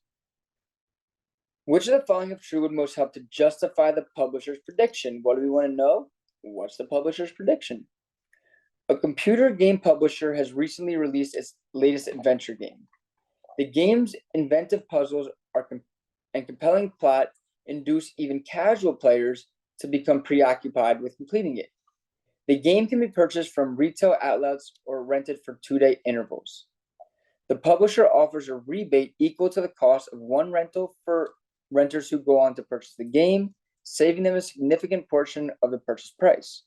Which of the following, if true, would most help to justify the publisher's prediction? What do we want to know? What's the publisher's prediction? A computer game publisher has recently released its latest adventure game. The game's inventive puzzles and compelling plot induce even casual players to become preoccupied with completing it. The game can be purchased from retail outlets or rented for 2-day intervals. The publisher offers a rebate equal to the cost of one rental for renters who go on to purchase the game, saving them a significant portion of the purchase price.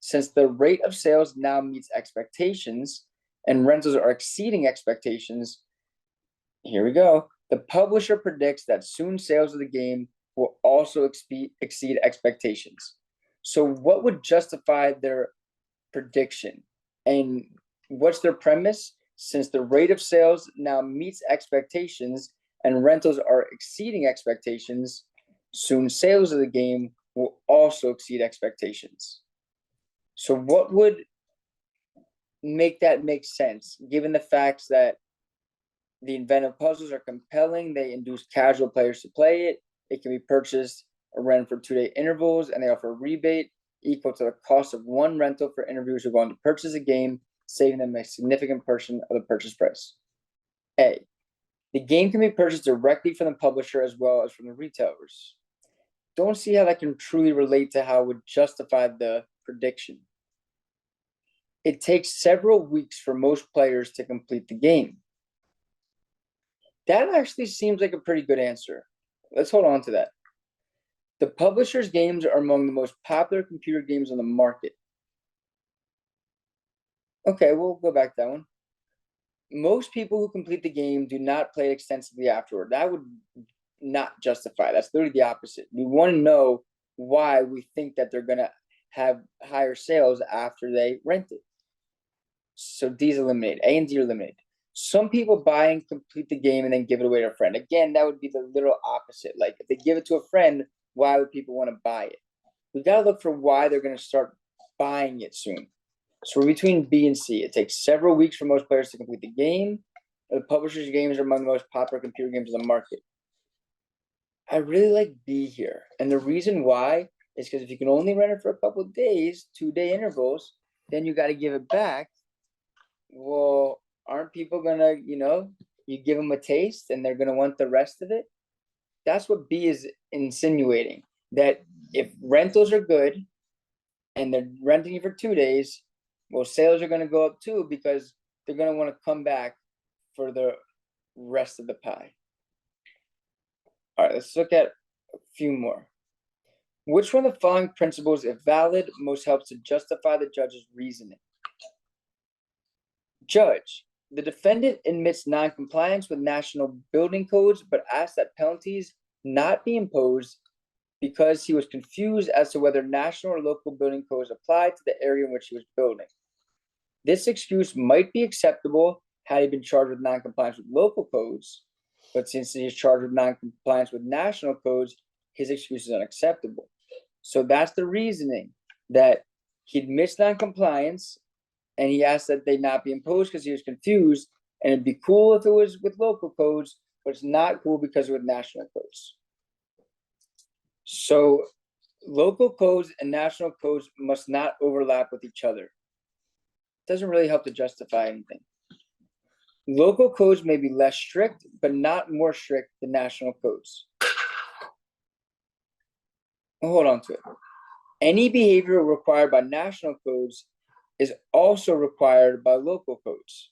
Since the rate of sales now meets expectations and rentals are exceeding expectations, here we go. The publisher predicts that soon sales of the game will also exceed expectations. So what would justify their prediction? And what's their premise? Since the rate of sales now meets expectations and rentals are exceeding expectations, soon sales of the game will also exceed expectations. So what would make that make sense, given the facts that the inventive puzzles are compelling, they induce casual players to play it, it can be purchased or rented for 2-day intervals, and they offer a rebate equal to the cost of one rental for interviewers who go on to purchase a game, saving them a significant portion of the purchase price. A, the game can be purchased directly from the publisher as well as from the retailers. Don't see how that can truly relate to how it would justify the prediction. It takes several weeks for most players to complete the game. That actually seems like a pretty good answer. Let's hold on to that. The publisher's games are among the most popular computer games on the market. Okay, we'll go back to that one. Most people who complete the game do not play it extensively afterward. That would not justify. That's literally the opposite. We want to know why we think that they're going to have higher sales after they rent it. So D's eliminated. A and D are eliminated. Some people buy and complete the game and then give it away to a friend. Again, that would be the literal opposite. Like, if they give it to a friend, why would people want to buy it? We got to look for why they're going to start buying it soon. So we're between B and C. It takes several weeks for most players to complete the game. The publisher's games are among the most popular computer games on the market. I really like B here. And the reason why is because if you can only rent it for a couple of days, 2-day intervals, then you got to give it back. Well, aren't people going to, you give them a taste and they're going to want the rest of it? That's what B is insinuating, that if rentals are good and they're renting it for 2 days, well, sales are going to go up too because they're going to want to come back for the rest of the pie. All right, let's look at a few more. Which one of the following principles, if valid, most helps to justify the judge's reasoning? Judge, the defendant admits non-compliance with national building codes, but asks that penalties not be imposed because he was confused as to whether national or local building codes apply to the area in which he was building. This excuse might be acceptable. had he been charged with non-compliance with local codes, but since he is charged with non-compliance with national codes, his excuse is unacceptable. So that's the reasoning, that he admits non-compliance and he asked that they not be imposed because he was confused, and it'd be cool if it was with local codes, but it's not cool because with national codes. So local codes and national codes must not overlap with each other. Doesn't really help to justify anything. Local codes may be less strict, but not more strict than national codes. I'll hold on to it. Any behavior required by national codes is also required by local codes.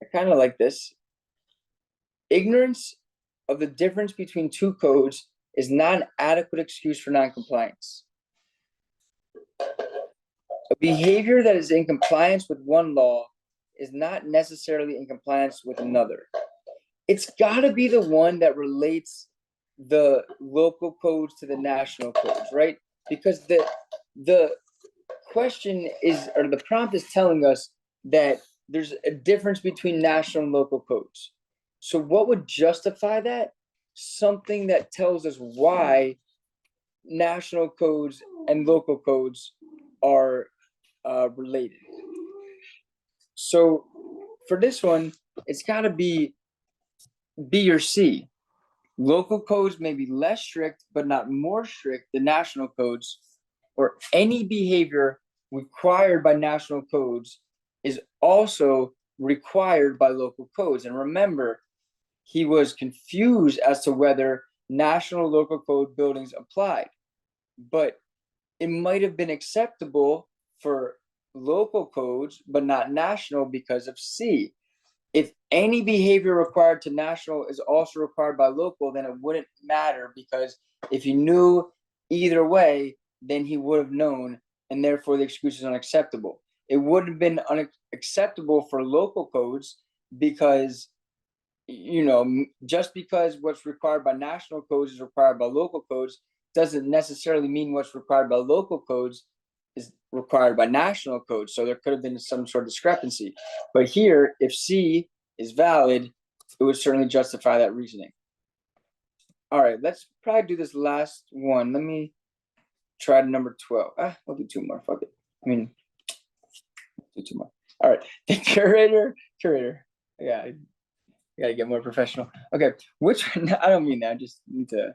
I kind of like this. Ignorance of the difference between two codes is not an adequate excuse for noncompliance. A behavior that is in compliance with one law is not necessarily in compliance with another. It's got to be the one that relates the local codes to the national codes, right? Because the question is, or the prompt is telling us that there's a difference between national and local codes. So what would justify that? Something that tells us why national codes and local codes are related. So for this one, it's got to be B or C. Local codes may be less strict, but not more strict than national codes, or any behavior required by national codes is also required by local codes. And remember, he was confused as to whether national local code buildings applied, but it might have been acceptable for local codes, but not national because of C. If any behavior required to national is also required by local, then it wouldn't matter, because if he knew either way, then he would have known, and therefore the excuse is unacceptable. It wouldn't have been unacceptable for local codes because, just because what's required by national codes is required by local codes doesn't necessarily mean what's required by local codes is required by national codes. So there could have been some sort of discrepancy. But here, if C is valid, it would certainly justify that reasoning. All right, let's probably do this last one. Let me try number 12. We'll do two more. Fuck it. Do two more. All right. The curator. Yeah, I gotta get more professional. Okay, I don't mean that. I just need to.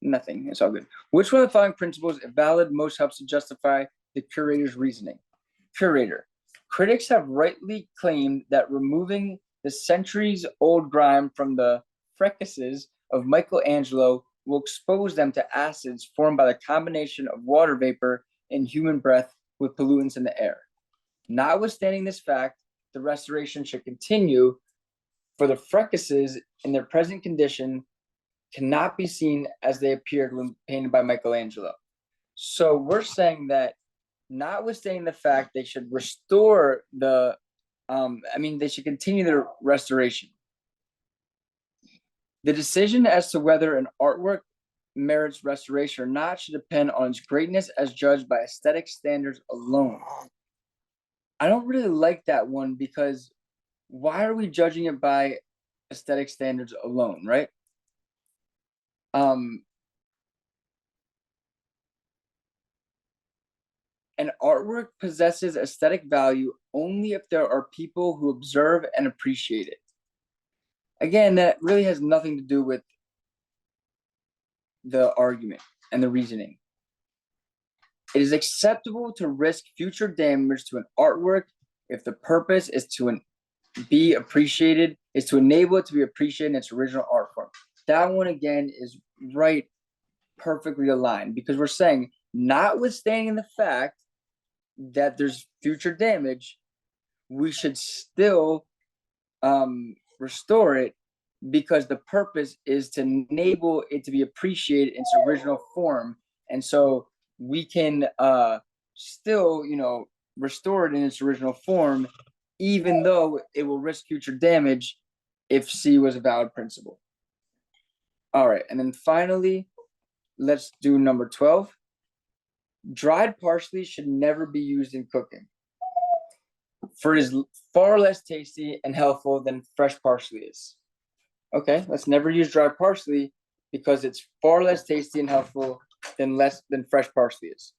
Nothing. It's all good. Which one of the following principles, if valid, most helps to justify the curator's reasoning? Curator. Critics have rightly claimed that removing the centuries-old grime from the freckles of Michelangelo will expose them to acids formed by the combination of water vapor and human breath with pollutants in the air. Notwithstanding this fact, the restoration should continue, for the freckles in their present condition cannot be seen as they appeared when painted by Michelangelo. So we're saying that, notwithstanding the fact, they should restore they should continue their restoration. The decision as to whether an artwork merits restoration or not should depend on its greatness as judged by aesthetic standards alone. I don't really like that one, because why are we judging it by aesthetic standards alone, right? An artwork possesses aesthetic value only if there are people who observe and appreciate it. Again, that really has nothing to do with the argument and the reasoning. It is acceptable to risk future damage to an artwork if the purpose is to enable it to be appreciated in its original art form. That one, again, is perfectly aligned, because we're saying, notwithstanding the fact that there's future damage, we should still restore it, because the purpose is to enable it to be appreciated in its original form. And so we can still, restore it in its original form, even though it will risk future damage if C was a valid principle. All right, and then finally, let's do number 12. Dried parsley should never be used in cooking. Fruit is far less tasty and healthful than fresh parsley is. Okay, let's never use dry parsley because it's far less tasty and healthful than fresh parsley is.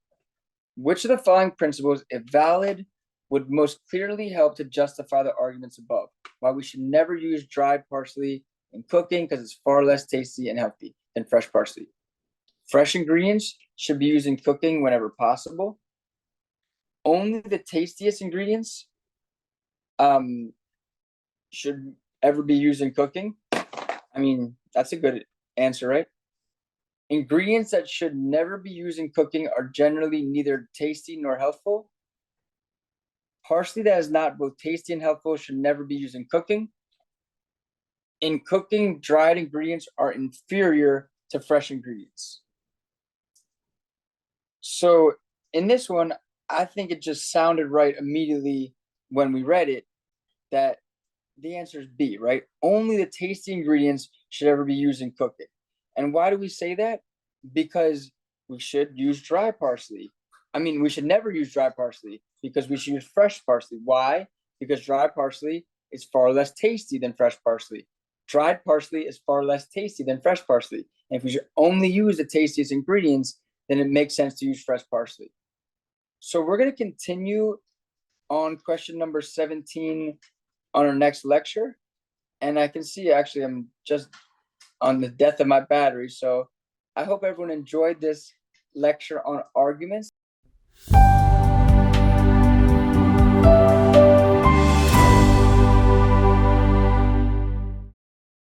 Which of the following principles, if valid, would most clearly help to justify the arguments above? Why we should never use dried parsley in cooking because it's far less tasty and healthy than fresh parsley. Fresh ingredients should be used in cooking whenever possible. Only the tastiest ingredients should ever be used in cooking. I mean, that's a good answer, right? Ingredients that should never be used in cooking are generally neither tasty nor healthful. Parsley that is not both tasty and healthful should never be used in cooking. In cooking, dried ingredients are inferior to fresh ingredients. So in this one, I think it just sounded right immediately when we read it that the answer is B, right? Only the tasty ingredients should ever be used in cooking. And why do we say that? Because we should use dry parsley. I mean, we should never use dry parsley because we should use fresh parsley. Why? Because dry parsley is far less tasty than fresh parsley. Dried parsley is far less tasty than fresh parsley. And if we should only use the tastiest ingredients, then it makes sense to use fresh parsley. So we're going to continue on question number 17 on our next lecture. And I can see actually I'm just on the death of my battery. So I hope everyone enjoyed this lecture on arguments.